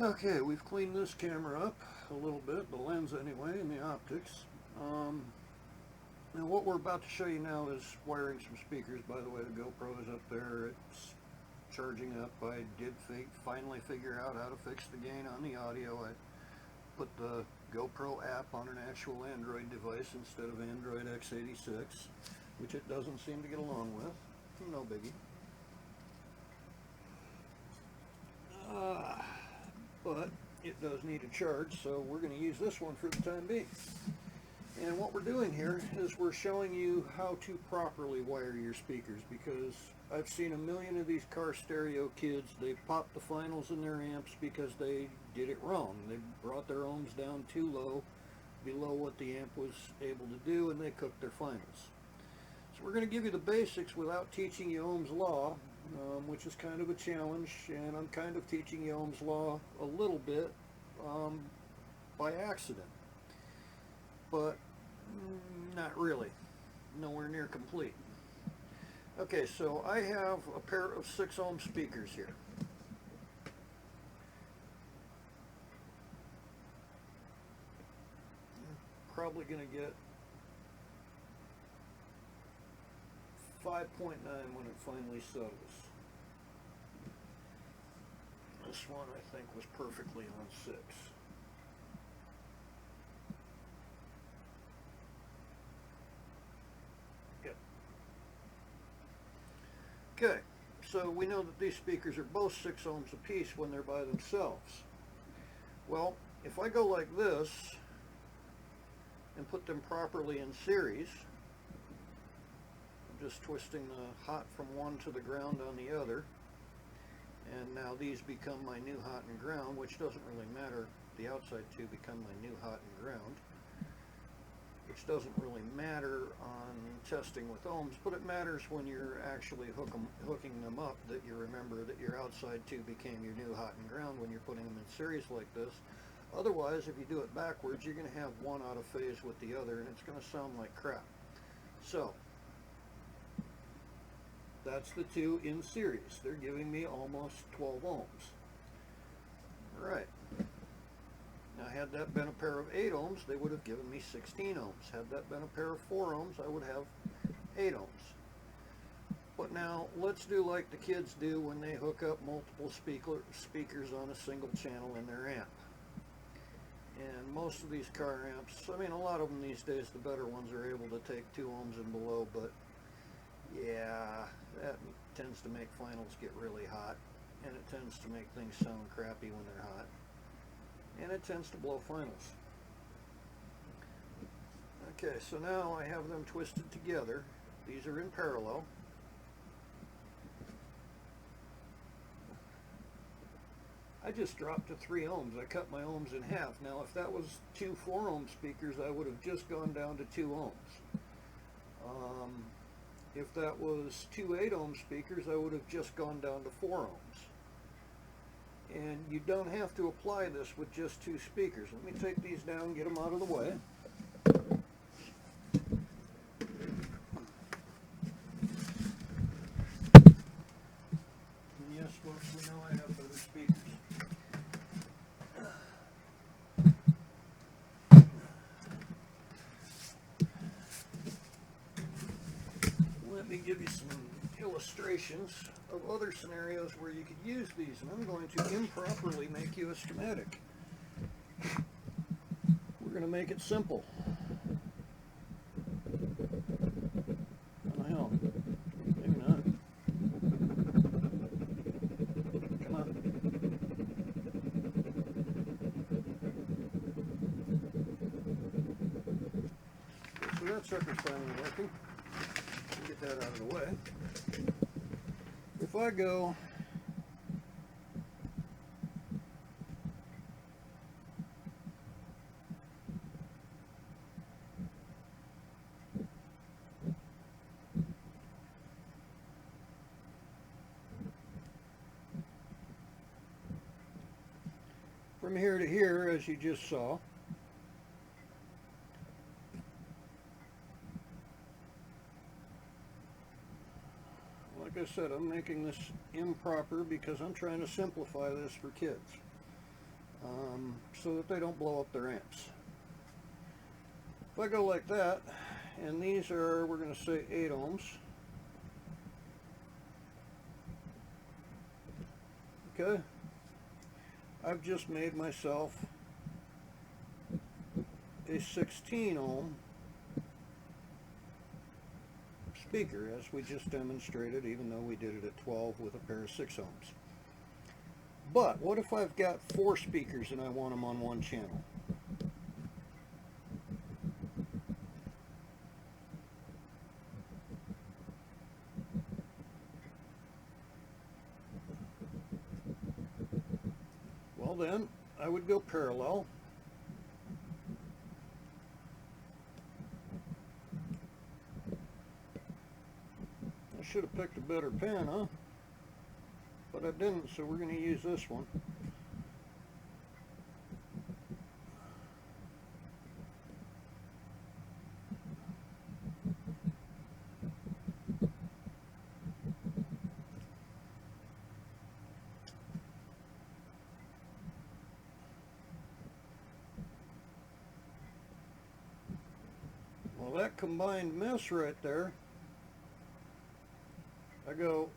Okay, we've cleaned this camera up a little bit, the lens anyway, and the optics. Now what we're about to show you now is wiring some speakers. By the way, the GoPro is up there, it's charging up. I did finally figure out how to fix the gain on the audio. I put the GoPro app on an actual Android device instead of Android x86, which it doesn't seem to get along with. No biggie. But it does need a charge, so we're going to use this one for the time being. And what we're doing here is we're showing you how to properly wire your speakers, because I've seen a million of these car stereo kids. They popped the finals in their amps because they did it wrong. They brought their ohms down too low, below what the amp was able to do, and they cooked their finals. So we're going to give you the basics without teaching you Ohm's law, which is kind of a challenge, and I'm kind of teaching you Ohm's law a little bit by accident, but not really, nowhere near complete. Okay, so I have a pair of 6 ohm speakers here. I'm probably going to get 5.9 when it finally settles. This one I think was perfectly on 6. Yep. Okay, so we know that these speakers are both 6 ohms apiece when they're by themselves. Well, if I go like this and put them properly in series, just twisting the hot from one to the ground on the other, and now these become my new hot and ground, which doesn't really matter. The outside two become my new hot and ground, which doesn't really matter on testing with ohms, but it matters when you're actually hooking them up, that you remember that your outside two became your new hot and ground when you're putting them in series like this. Otherwise, if you do it backwards, you're going to have one out of phase with the other, and it's going to sound like crap. So that's the two in series. They're giving me almost 12 ohms. Alright. Now had that been a pair of 8 ohms, they would have given me 16 ohms. Had that been a pair of 4 ohms, I would have 8 ohms. But now let's do like the kids do when they hook up multiple speakers on a single channel in their amp. And most of these car amps, I mean a lot of them these days, the better ones are able to take 2 ohms and below, but yeah, that tends to make finals get really hot, and it tends to make things sound crappy when they're hot, and it tends to blow finals. Okay, so now I have them twisted together. These are in parallel. I just dropped to 3 ohms. I cut my ohms in half. Now if that was 2 4 ohm speakers, I would have just gone down to 2 ohms. If that was 2 8 ohm speakers, I would have just gone down to 4 ohms. And you don't have to apply this with just 2 speakers. Let me take these down and get them out of the way. And yes, folks, we know I have other speakers. Let me give you some illustrations of other scenarios where you could use these, and I'm going to improperly make you a schematic. We're going to make it simple. Well, maybe not. Come on. Okay, so that sucker's finally working. Get that out of the way. If I go from here to here, as you just saw, like I said, I'm making this improper because I'm trying to simplify this for kids. so that they don't blow up their amps. If I go like that, and these are, we're going to say 8 ohms. Okay, I've just made myself a 16 ohm speaker, as we just demonstrated, even though we did it at 12 with a pair of 6 ohms. But what if I've got 4 speakers and I want them on one channel? Well then, I would go parallel. I should have picked a better pen, huh? But I didn't, so we're going to use this one. Well, that combined mess right there, I go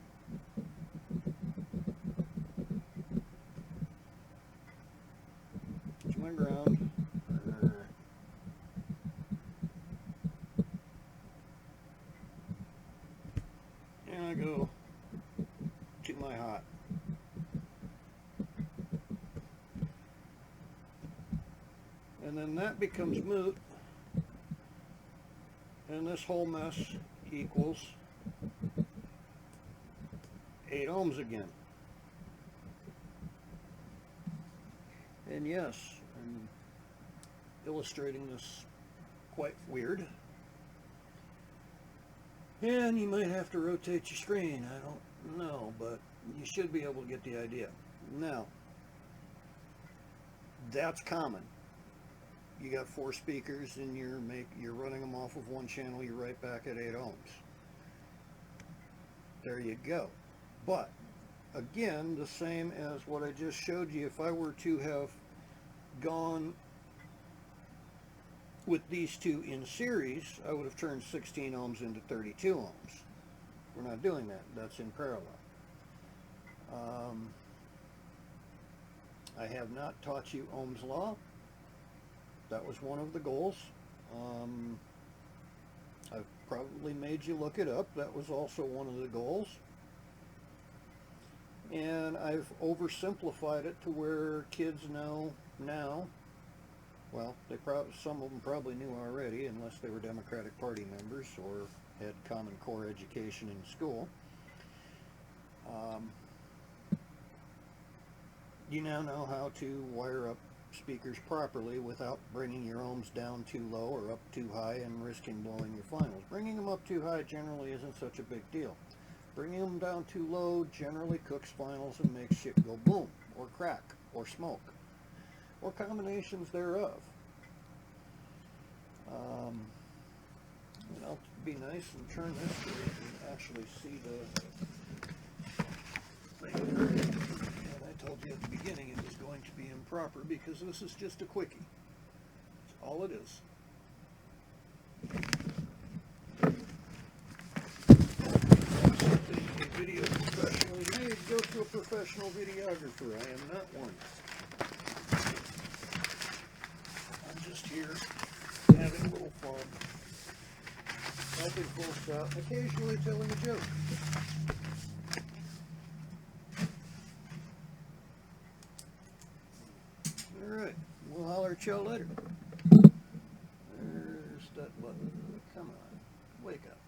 to my ground, and I go to my hot. And then that becomes moot, and this whole mess equals 8 ohms again. And yes, I'm illustrating this quite weird. And you might have to rotate your screen, I don't know, but you should be able to get the idea. Now, that's common. You got 4 speakers and you're running them off of one channel, you're right back at 8 ohms. There you go. But again, the same as what I just showed you, if I were to have gone with these two in series, I would have turned 16 ohms into 32 ohms. We're not doing that. That's in parallel. I have not taught you Ohm's law. That was one of the goals. I've probably made you look it up. That was also one of the goals. And I've oversimplified it to where kids know now. Well, some of them probably knew already, unless they were Democratic Party members or had Common Core education in school. You now know how to wire up speakers properly without bringing your ohms down too low or up too high and risking blowing your finals. Bringing them up too high generally isn't such a big deal. Bringing them down too low generally cooks finals and makes shit go boom, or crack, or smoke, or combinations thereof. And I'll be nice and turn this so you can actually see the thing there. And I told you at the beginning it was going to be improper because this is just a quickie. That's all it is. A video professionally made, go to a professional videographer. I am not one. I'm just here having a little fun, helping folks out, occasionally telling a joke. Alright, we'll holler at y'all later. There's that button. Come on, wake up.